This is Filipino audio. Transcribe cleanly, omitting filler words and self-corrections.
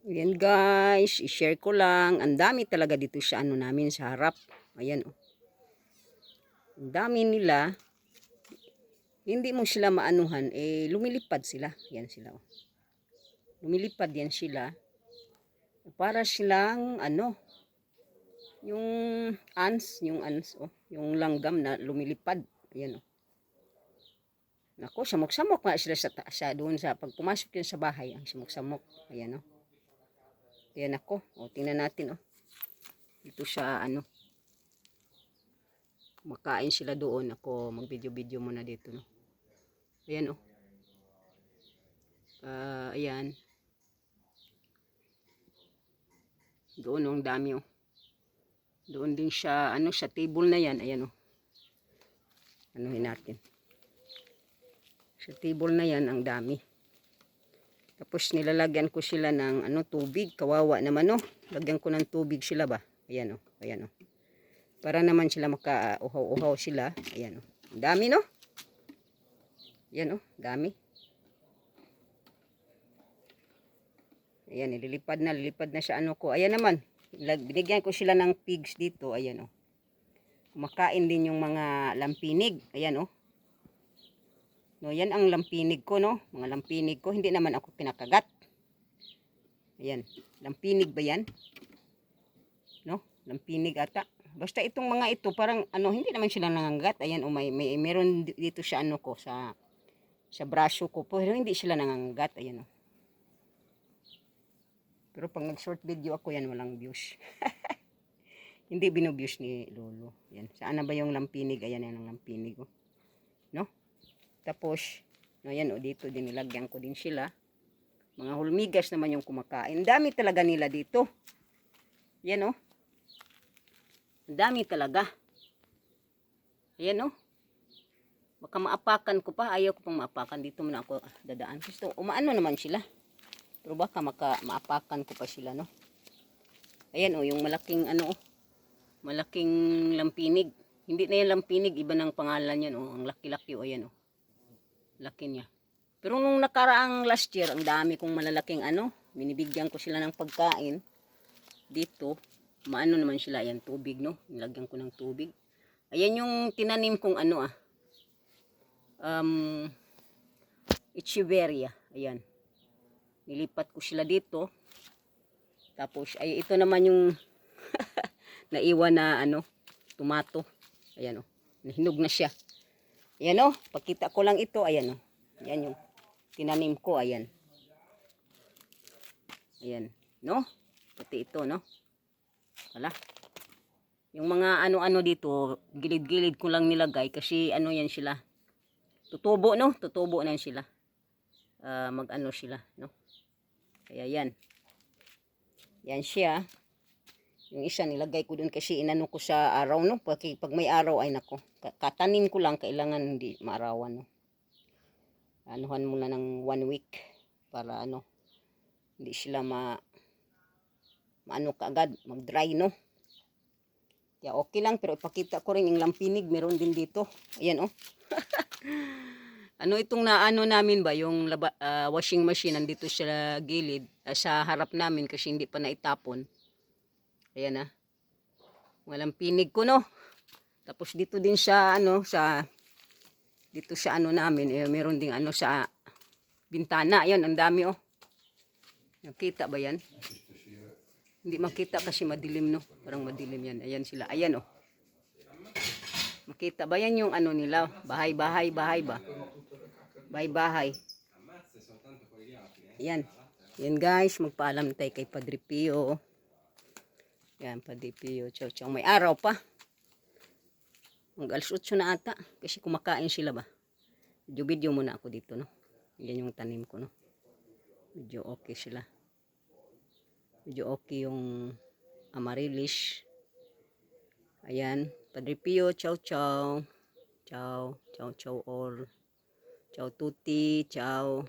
Ayan guys, i-share ko lang. Ang dami talaga dito sa ano namin sa harap. Ayan oh. Ang dami nila. Hindi mo sila maanuhan, lumilipad sila. Yan sila oh. Lumilipad yan sila. Para silang ano, yung ants oh, yung langgam na lumilipad. Ayan oh. Nako, samok-samok nga sila sa doon sa pag pumasok yun sa bahay, ang samok-samok. Ayan oh. Ayan ako. O, tingnan natin oh. Dito sa ano. Makain sila doon. Ako mag-video-video muna dito no. Ayan oh. Ayan. Doon oh, ang dami oh. Doon din siya, ano, sa table na yan. Ayan oh. Anuhin natin. Sa table na yan, ang dami. Tapos nilalagyan ko sila ng ano, tubig. Kawawa naman oh. Lagyan ko ng tubig sila ba. Ayan oh. Ayan oh. Para naman sila maka-uhaw-uhaw sila. Ayan oh. Ang dami no. Ayan oh. Dami. Ayan, lilipad na sa ano ko. Ayan naman, binigyan ko sila ng pigs dito. Ayan, oh. Kumakain din yung mga lampinig. Ayan, oh. No, yan ang lampinig ko, no. Mga lampinig ko, hindi naman ako pinakagat. Ayan, lampinig ba yan? No, lampinig ata. Basta itong mga ito, parang, ano, hindi naman sila nangangagat. Ayan, oh, meron dito sa ano ko, sa braso ko. Pero hindi sila nangangagat. Ayan, oh. Pero pag nag-short video ako yan, walang views. Hindi binubviews ni Lolo. Yan. Saan na ba yung lampinig? Ayan yan ang lampinig. Oh. No? Tapos, no, yan, oh, dito din nilagyan ko din sila. Mga hulmigas naman yung kumakain. Dami talaga nila dito. Yan oh. Dami talaga. Ayan oh. Baka maapakan ko pa. Ayaw ko pang maapakan. Dito muna ako dadaan. Gusto, umaano naman sila. Pero baka maapakan ko pa sila, no? Ayan oh, yung malaking ano oh. Malaking lampinig. Hindi na yan lampinig, iba ng pangalan yan oh. Ang laki-laki oh, ayan oh. Laki niya. Pero nung nakaraang last year, ang dami kong malalaking ano, binibigyan ko sila ng pagkain. Dito, maano naman sila, ayan, tubig no. Nilagyan ko ng tubig. Ayan yung tinanim kong ano ah. Echeveria, ayan. Nilipat ko sila dito. Tapos, ay ito naman yung naiwan na ano, tomato. Ayan o. Nahinog na siya. Ayan o. Pakita ko lang ito. Ayan o. Ayan yung tinanim ko. Ayan. Ayan. No? Pati ito, no? Wala. Yung mga ano-ano dito, gilid-gilid ko lang nilagay kasi ano yan sila. Tutubo, no? Tutubo na yan sila. Mag-ano sila, no? Kaya yan. Yan siya. Yung isa nilagay ko dun kasi inano ko sa araw no. Pag may araw ay nako. Katanim ko lang kailangan hindi maarawan no. Anuhan muna ng 1 week para ano hindi sila maano kaagad mag-dry no. Kaya okay lang pero ipakita ko rin yung lampinig meron din dito. Ayan oh. Ano itong naano namin ba yung washing machine nandito sa gilid sa harap namin kasi hindi pa naitapon. Ayan ah. Walang pinig ko no. Tapos dito din sa ano dito sa ano namin meron ding ano sa bintana. Ayan ang dami oh. Nakita ba yan? Hindi makita kasi madilim no. Parang madilim yan. Ayan sila. Ayan oh. Makita ba yan yung ano nila? Bahay ba? Bahay. Ayan. Ayan guys, magpaalam tayo kay Padre Pio. Yan, Padre Pio. Chow. May araw pa. Mag alas 8 na ata. Kasi kumakain sila ba. Video muna ako dito no. Yan yung tanim ko no. Medyo okay sila. Medyo okay yung amarilish. Ayan. Padre Pio. Chow. Chow all. Chow tuti. Chow.